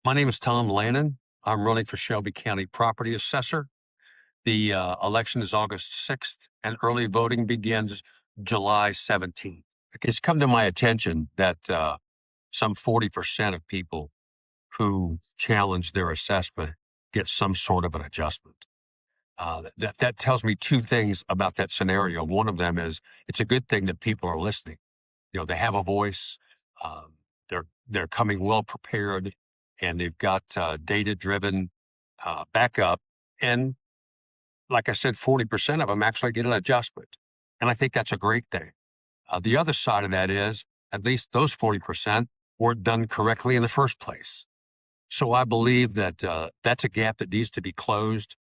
My name is Tom Lannan. I'm running for Shelby County Property Assessor. The election is August 6th, and early voting begins July 17th. It's come to my attention that some 40% of people who challenge their assessment get some sort of an adjustment. That tells me two things about that scenario. One of them is it's a good thing that people are listening. They have a voice. Um, they're coming well prepared, and they've got data driven backup. And like I said, 40% of them actually get an adjustment, and I think that's a great thing. The other side of that is at least those 40% weren't done correctly in the first place. So I believe that that's a gap that needs to be closed.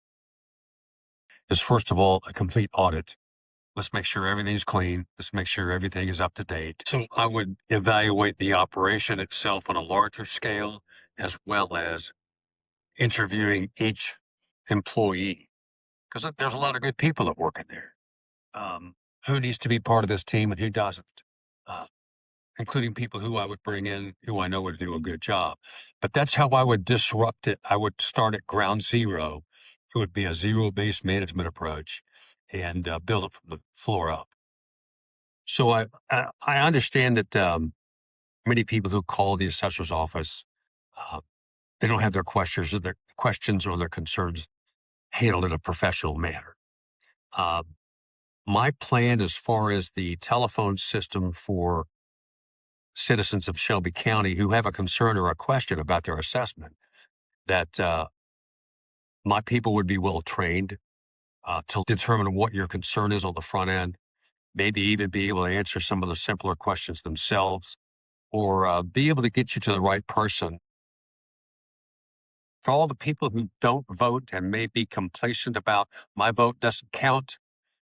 Is first of all a complete audit. Let's make sure everything's clean. Let's make sure everything is up to date. So I would evaluate the operation itself on a larger scale, as well as interviewing each employee, because there's a lot of good people that work in there. Who needs to be part of this team and who doesn't? Uh, Including people who I would bring in who I know would do a good job. But that's how I would disrupt it. I would start at ground zero. It would be a zero-based management approach and build it from the floor up. So I understand that many people who call the assessor's office, uh, they don't have their questions or their concerns handled in a professional manner. Uh, my plan, as far as the telephone system for citizens of Shelby County who have a concern or a question about their assessment, that my people would be well trained to determine what your concern is on the front end, maybe even be able to answer some of the simpler questions themselves, or be able to get you to the right person. For all the people who don't vote and may be complacent about my vote doesn't count,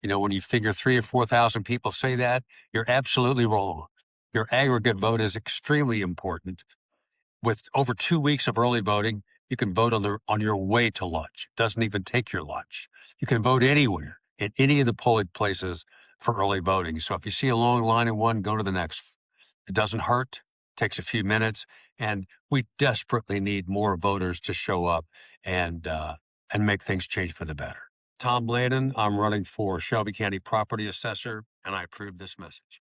when you figure 3 or 4,000 people say that, you're absolutely wrong. Your aggregate vote is extremely important. With over 2 weeks of early voting, you can vote on your way to lunch. It doesn't even take your lunch. You can vote anywhere at any of the polling places for early voting. So if you see a long line in one, go to the next. It doesn't hurt. Takes a few minutes, and we desperately need more voters to show up and make things change for the better. Tom Landon, I'm running for Shelby County Property Assessor, and I approve this message.